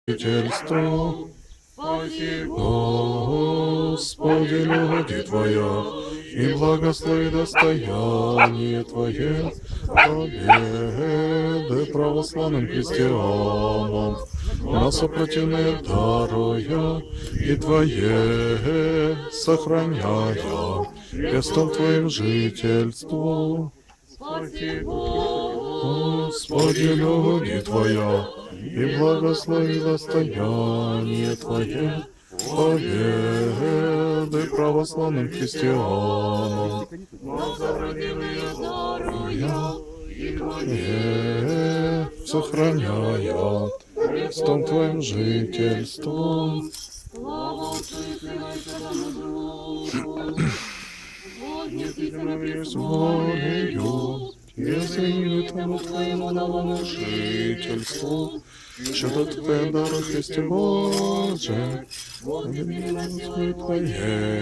жительство. Господи, люди Твоя, и благослови достояние Твое, победы православным христианам, на сопротивные даруя, и Твое сохраняя, крестом Твоим жительство. Господи, люди Твоя, и благослови достояние Твое, победы православным христианам, и Твое сохраняя, крестом Твоим жительством. Волею, если тому Твоему новому жительству, чудо Твое, дары Христе Боже, Твоей.